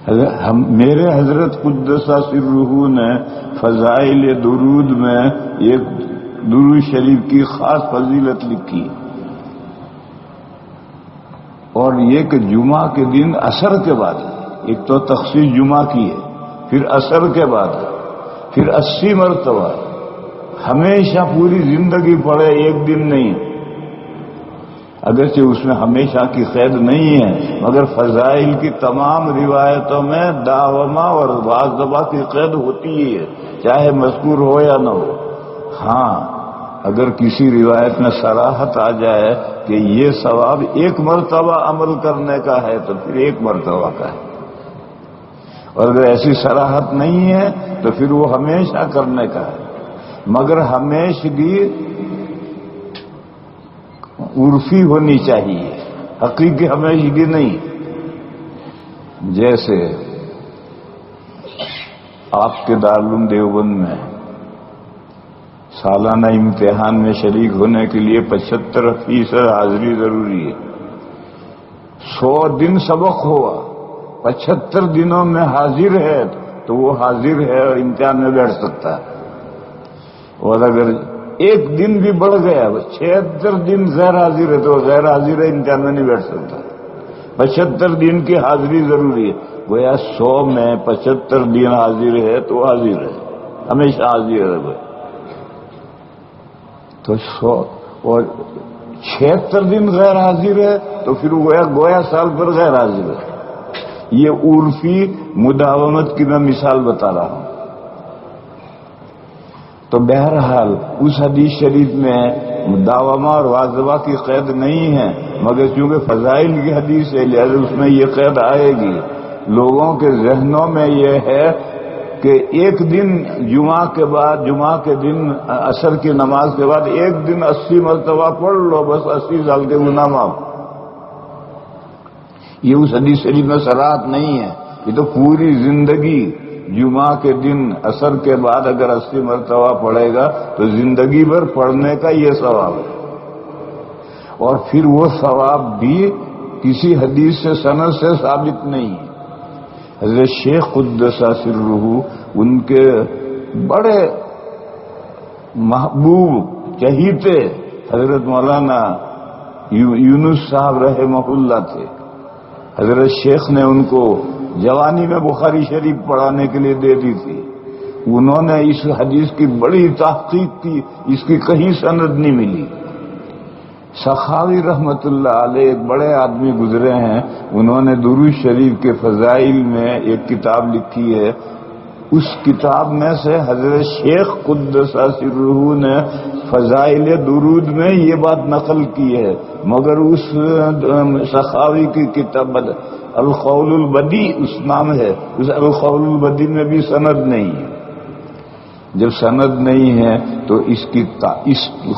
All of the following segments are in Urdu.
میرے حضرت قدس سرہ نے فضائل درود میں ایک درود شریف کی خاص فضیلت لکھی، اور یہ کہ جمعہ کے دن عصر کے بعد، ایک تو تخصیص جمعہ کی ہے، پھر عصر کے بعد، پھر 80 مرتبہ، ہمیشہ پوری زندگی پڑھے، ایک دن نہیں۔ اگرچہ اس میں ہمیشہ کی قید نہیں ہے، مگر فضائل کی تمام روایتوں میں داومہ اور بعض دفعہ کی قید ہوتی ہی ہے، چاہے مذکور ہو یا نہ ہو۔ ہاں اگر کسی روایت میں صراحت آ جائے کہ یہ ثواب ایک مرتبہ عمل کرنے کا ہے تو پھر ایک مرتبہ کا ہے، اور اگر ایسی صراحت نہیں ہے تو پھر وہ ہمیشہ کرنے کا ہے، مگر ہمیشگی عرفی ہونی چاہیے، حقیقی ہمیشگی نہیں۔ جیسے آپ کے دارالعلوم دیوبند میں سالانہ امتحان میں شریک ہونے کے لیے 75% حاضری ضروری ہے۔ 100 دن سبق ہوا، 75 دنوں میں حاضر ہے تو وہ حاضر ہے اور امتحان میں بیٹھ سکتا ہے، اور اگر ایک دن بھی بڑھ گیا، 76 دن غیر حاضر ہے تو غیر حاضر ہے، امتحان میں نہیں بیٹھ سکتا۔ 75 دن کی حاضری ضروری ہے، گویا 100 میں 75 دن حاضر ہے تو حاضر ہے، ہمیشہ حاضر ہے گویا۔ تو 100 اور 76 دن غیر حاضر ہے تو پھر گویا سال پر غیر حاضر ہے۔ یہ عرفی مداومت کی میں مثال بتا رہا ہوں۔ تو بہرحال اس حدیث شریف میں داومہ اور واظبہ کی قید نہیں ہے، مگر چونکہ فضائل کی حدیث ہے لہذا اس میں یہ قید آئے گی۔ لوگوں کے ذہنوں میں یہ ہے کہ ایک دن جمعہ کے بعد، جمعہ کے دن عصر کی نماز کے بعد ایک دن 80 مرتبہ پڑھ لو، بس 80 سال کے گناہ معاف۔ یہ اس حدیث شریف میں صراحت نہیں ہے، یہ تو پوری زندگی جمعہ کے دن عصر کے بعد اگر 80 مرتبہ پڑھے گا تو زندگی بھر پڑھنے کا یہ ثواب ہے، اور پھر وہ ثواب بھی کسی حدیث سے سند سے ثابت نہیں ہے۔ حضرت شیخ قدس سرہ ان کے بڑے محبوب چہیتے حضرت مولانا یونس صاحب رحمہ اللہ تھے۔ حضرت شیخ نے ان کو جوانی میں بخاری شریف پڑھانے کے لیے دے دی تھی، انہوں نے اس حدیث کی بڑی تحقیق کی، اس کی کہیں سند نہیں ملی۔ سخاوی رحمت اللہ علیہ ایک بڑے آدمی گزرے ہیں، انہوں نے درود شریف کے فضائل میں ایک کتاب لکھی ہے، اس کتاب میں سے حضرت شیخ قدس سرہ نے فضائل درود میں یہ بات نقل کی ہے، مگر اس سخاوی کی کتاب القول البدیع اس نام ہے، اس القول البدیع میں بھی سند نہیں ہے۔ جب سند نہیں ہے تو اس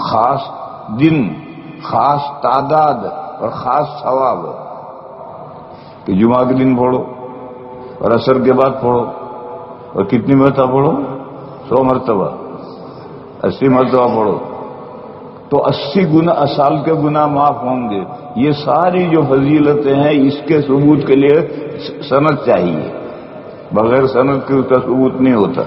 خاص دن، خاص تعداد اور خاص ثواب کہ جمعہ کے دن پڑھو اور عصر کے بعد پڑھو، اور کتنی مرتبہ پڑھو؟ 100 مرتبہ، 80 مرتبہ پڑھو تو 80 سال کے گناہ معاف ہوں گے۔ یہ ساری جو فضیلتیں ہیں اس کے ثبوت کے لیے سند چاہیے، بغیر سند کے اس کا ثبوت نہیں ہوتا۔